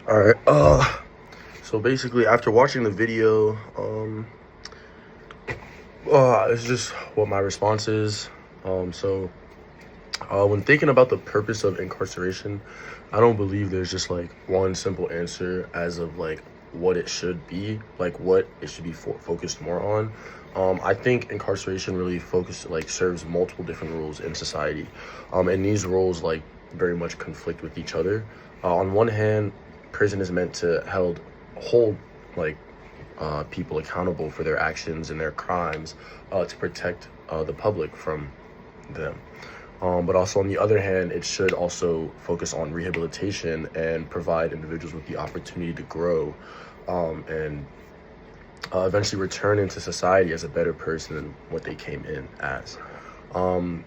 All right. So basically, after watching the video, it's just what my response is. When thinking about the purpose of incarceration, I don't believe there's just like one simple answer as of like what it should be, like what it should be focused more on. I think incarceration really serves multiple different roles in society, and these roles like very much conflict with each other. On one hand, prison is meant to hold like people accountable for their actions and their crimes, to protect the public from them. But also, on the other hand, it should also focus on rehabilitation and provide individuals with the opportunity to grow, and eventually return into society as a better person than what they came in as. Um,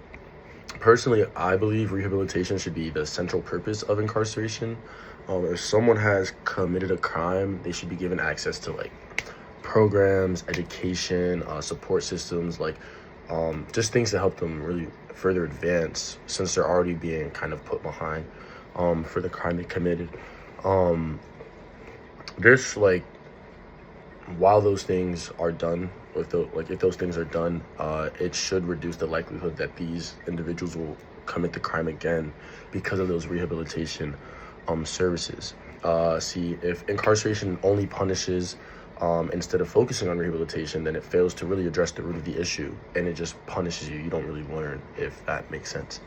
Personally, I believe rehabilitation should be the central purpose of incarceration. If someone has committed a crime, they should be given access to like programs, education, support systems, just things to help them really further advance since they're already being kind of put behind for the crime they committed. Um, this like while those things are done, if those things are done, it should reduce the likelihood that these individuals will commit the crime again because of those rehabilitation services. See, if incarceration only punishes instead of focusing on rehabilitation, then it fails to really address the root of the issue, and it just punishes you. You don't really learn, if that makes sense.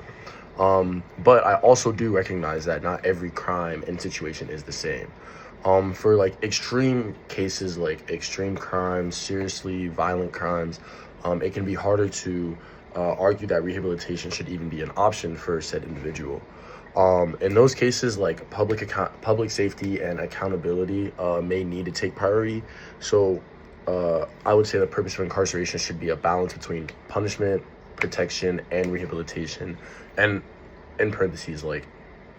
But I also do recognize that not every crime and situation is the same. For like extreme cases, like extreme crimes, seriously violent crimes, it can be harder to argue that rehabilitation should even be an option for said individual. In those cases, like public safety and accountability may need to take priority. So I would say the purpose of incarceration should be a balance between punishment, protection, and rehabilitation. And in parentheses, like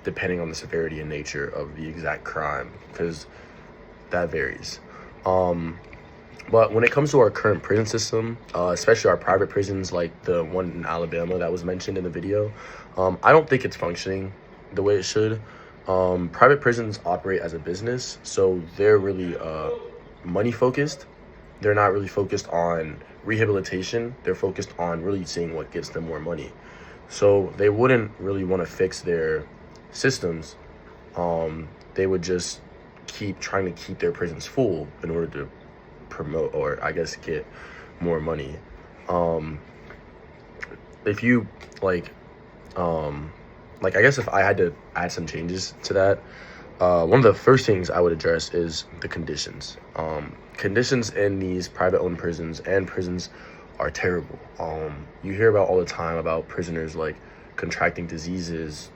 depending on the severity and nature of the exact crime, because that varies. Um, but when it comes to our current prison system, especially our private prisons like the one in Alabama that was mentioned in the video, I don't think it's functioning the way it should. Private prisons operate as a business, so they're really money focused. They're not really focused on rehabilitation. They're focused on really seeing what gets them more money. So they wouldn't really want to fix their systems. They would just keep trying to keep their prisons full in order to promote, or I guess get more money. Um, if you like, I guess if I had to add some changes to that, one of the first things I would address is the conditions. Conditions in these private-owned prisons and prisons are terrible. You hear about all the time about prisoners like contracting diseases,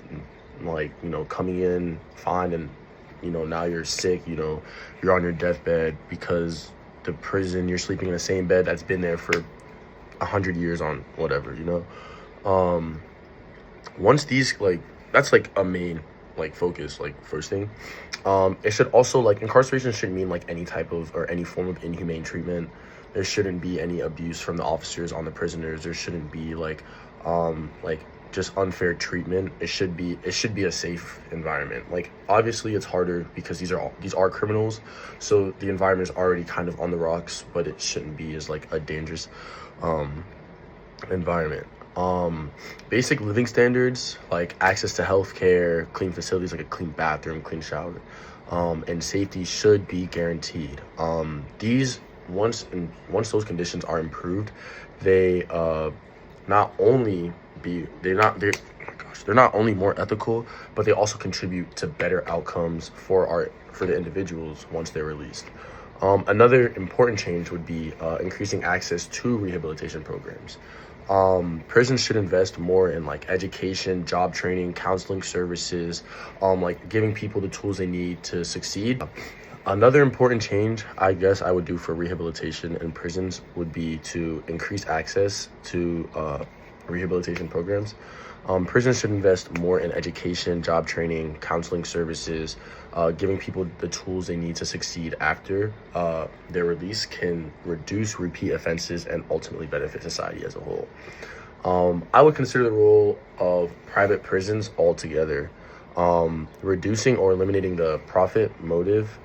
like coming in fine, and now you're sick. You're on your deathbed because the prison you're sleeping in the same bed that's been there for 100 years on whatever. Um, Once these that's like a main focus, first thing. It should also, incarceration shouldn't mean like any type of or any form of inhumane treatment. There shouldn't be any abuse from the officers on the prisoners. There shouldn't be just unfair treatment. It should be a safe environment. Like, obviously it's harder because these are criminals, so the environment is already kind of on the rocks, but it shouldn't be as like a dangerous um environment. Basic living standards like access to healthcare, clean facilities like a clean bathroom, clean shower, and safety should be guaranteed. These once those conditions are improved, they not only they're not only more ethical, but they also contribute to better outcomes for the individuals once they're released. Another important change would be increasing access to rehabilitation programs. Prisons should invest more in like education, job training, counseling services, giving people the tools they need to succeed. Another important change I guess I would do for rehabilitation in prisons would be to increase access to rehabilitation programs. Prisons should invest more in education, job training, counseling services. Giving people the tools they need to succeed after their release can reduce repeat offenses and ultimately benefit society as a whole. I would consider the role of private prisons altogether. Reducing or eliminating the profit motive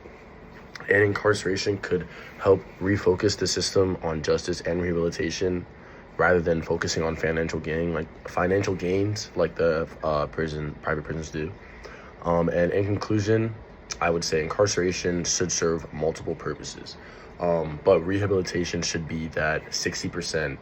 and incarceration could help refocus the system on justice and rehabilitation rather than focusing on financial gains like the private prisons do. And in conclusion, I would say incarceration should serve multiple purposes, but rehabilitation should be that 60%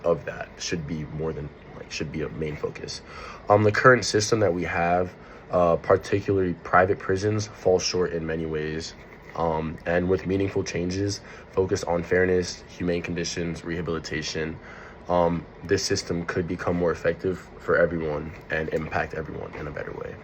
of that should be more than should be a main focus. The current system that we have, particularly private prisons, falls short in many ways. And with meaningful changes focused on fairness, humane conditions, rehabilitation, this system could become more effective for everyone and impact everyone in a better way.